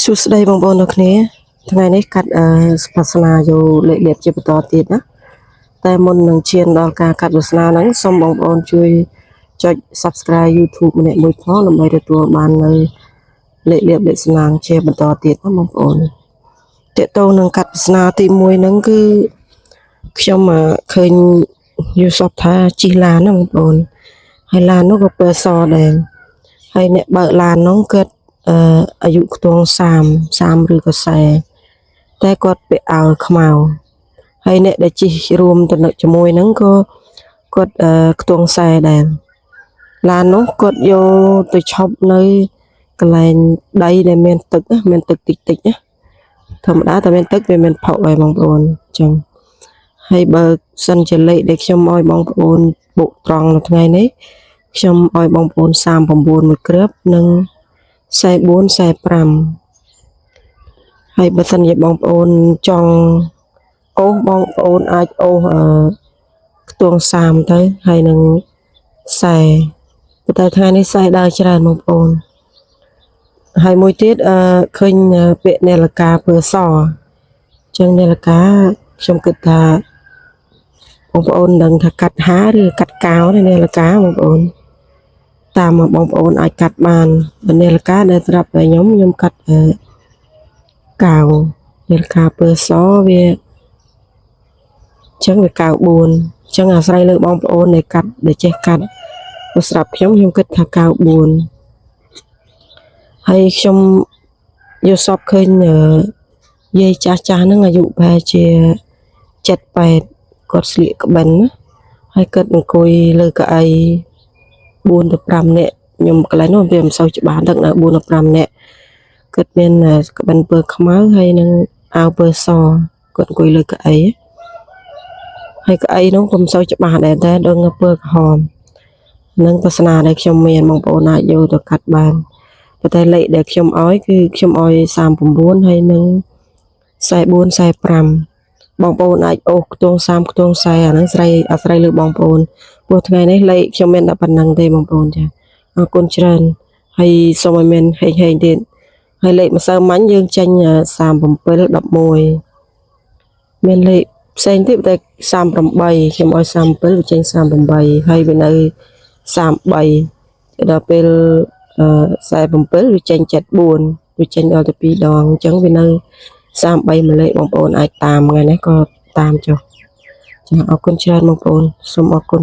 សួស្តីបងប្អូនទាំងគ្នាថ្ងៃនេះកាត់សាសនាយកលេខលៀបជាបន្តទៀតណាតែមុននឹងឈានដល់ការកាត់វាសនាហ្នឹងសូមបងប្អូនជួយចុច Subscribe YouTube ម្នាក់មួយផងដើម្បីទទួលបាននៅលេខលៀបលេខស្នាងជាបន្តទៀតណាបងប្អូនតើតើនឹងកាត់វាសនាទី1ហ្នឹងគឺខ្ញុំឃើញយល់សពថាជិះឡានណាបងប្អូនហើយឡាននោះក៏ពណ៌សដែរហើយអ្នកបើកឡាននោះគាត់អាយុខ្ទង់30ឬក៏40តែគាត់ពាក់អាវខ្មៅហើយអ្នកដែលជិះរួមទៅជាមួយហ្នឹងក៏គាត់ខ្ទង់40ដែរឡាននោះគាត់យកទៅឈប់នៅកន្លែងដីដែលមានទឹកមានទឹកតិចតិចណាធម្មតាតែមានទឹកវាមានផុសហើយបងប្អូនអញ្ចឹងហើយបើសិនជាលេខដែលខ្ញុំឲ្យបងប្អូនបុកត្រង់នៅថ្ងៃនេះខ្ញុំឲ្យបងប្អូន39មួយគ្រាប់និង44 45ហើយបើសិនជាបងប្អូនចង់អូសបងប្អូនអាចអូសខ្ទង់30ទៅហើយនឹង40ប៉ុន្តែថ្ងៃនេះ40ដើរច្រើនបងប្អូនហើយមួយទៀតឃើញពាក្យនាឡិកាពណ៌សអញ្ចឹងនាឡិកាខ្ញុំគិតថាបងប្អូនដឹងថាកាត់ហាឬកាត់កោទេនាឡិកាបងប្អូនតាមមកបងប្អូនអាចកាត់បាននាឡិកាដែលស្រាប់តែខ្ញុំកាត់កៅនាឡិកាពណ៌សវាចឹងវា94ចឹងអាស្រ័យលើបងប្អូនដែលកាត់ដែលចេះកាត់ព្រោះស្រាប់ខ្ញុំគិតថា94ហើយខ្ញុំយល់សពឃើញយាយចាស់ហ្នឹងអាយុប្រហែលជា78គាត់ស្លៀកក្បិនណាហើយគាត់អង្គុយលើកៅអី4ទៅ5នាក់ខ្ញុំកន្លែងនោះវាមិនសូវច្បាស់ដឹងដល់4ទៅ5នាក់គាត់មានក្បិនពណ៌ខ្មៅហើយនឹងអាវពណ៌សគាត់អង្គុយលើកៅអីហើយកៅអីនោះក៏មិនសូវច្បាស់ដែរតែដឹងពណ៌ក្រហមនឹងទស្សនាដែលខ្ញុំមានបងប្អូនអាចយកទៅកាត់បានប៉ុន្តែលេខដែលខ្ញុំឲ្យគឺខ្ញុំឲ្យ39ហើយនឹង44 45បងប្អូនអាចអូសខ្ទង់30ខ្ទង់40អាហ្នឹងអាស្រ័យលើបងប្អូនព្រោះថ្ងៃនេះលេខខ្ញុំមានតែប៉ុណ្្នឹងទេបងប្អូនចាអរគុណច្រើនហើយសូមឲ្យមានហេងទៀតហើយលេខម្សិលមិញយើងចេញ37 11មានលេខផ្សេងទៀតតែ38ខ្ញុំឲ្យ37វាចេញ38ហើយវានៅ33ដល់ពេល47វាចេញ74វាចេញដល់ទៅ2ដងអញ្ចឹងវានៅ33មួយលេខបងប្អូនអាចតាមថ្ងៃនេះក៏តាមចុះចាអរគុណច្រើនបងប្អូនសូមអរគុណ